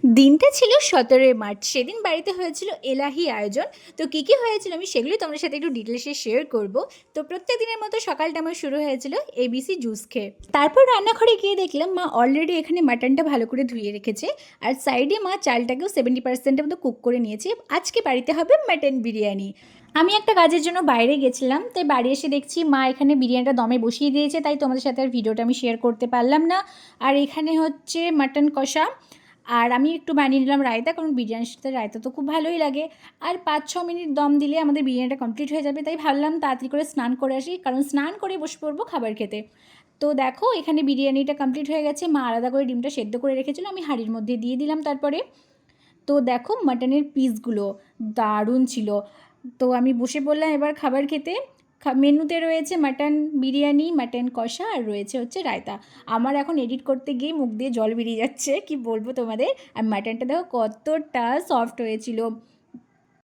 দিনটা ছিল ১৭ই মার্চ। সেদিন বাড়িতে হয়েছিল এলাহি আয়োজন। তো কী হয়েছিল আমি সেগুলোই তোমাদের সাথে একটু ডিটেলসে শেয়ার করব। তো প্রত্যেক দিনের মতো সকালটা আমার শুরু হয়েছিল এবিসি জুস খেয়ে। তারপর রান্নাঘরে গিয়ে দেখলাম মা অলরেডি এখানে মাটনটা ভালো করে ধুয়ে রেখেছে। আর সাইডে মা চালটাকেও 70% মতো কুক করে নিয়েছে। আজকে বাড়িতে হবে মাটন বিরিয়ানি। আমি একটা কাজের জন্য বাইরে গেছিলাম, তাই বাড়ি এসে দেখছি মা এখানে বিরিয়ানিটা দমে বসিয়ে দিয়েছে, তাই তোমাদের সাথে আর ভিডিওটা আমি শেয়ার করতে পারলাম না। আর এখানে হচ্ছে মাটন কষা, আর আমি একটু বানিয়ে নিলাম রায়তা, কারণ বিরিয়ানির সাথে রায়তা তো খুব ভালোই লাগে। আর ৫-৬ মিনিট দম দিলে আমাদের বিরিয়ানিটা কমপ্লিট হয়ে যাবে, তাই ভাবলাম তাড়াতাড়ি করে স্নান করে আসি, কারণ স্নান করে বসে পড়বো খাবার খেতে। তো দেখো এখানে বিরিয়ানিটা কমপ্লিট হয়ে গেছে। মা আলাদা করে ডিমটা সেদ্ধ করে রেখেছিলো, আমি হাঁড়ির মধ্যে দিয়ে দিলাম তারপরে। তো দেখো মাটনের পিসগুলো দারুণ ছিল। তো আমি বসে পড়লাম এবার খাবার খেতে। মেনুতে রয়েছে মাটন বিরিয়ানি, মাটন কষা, আর রয়েছে হচ্ছে রায়তা। আমার এখন এডিট করতে গিয়ে মুখ দিয়ে জল বেরিয়ে যাচ্ছে, কি বলবো তোমাদের। আর মাটনটা দেখো কতটা সফট হয়েছিল।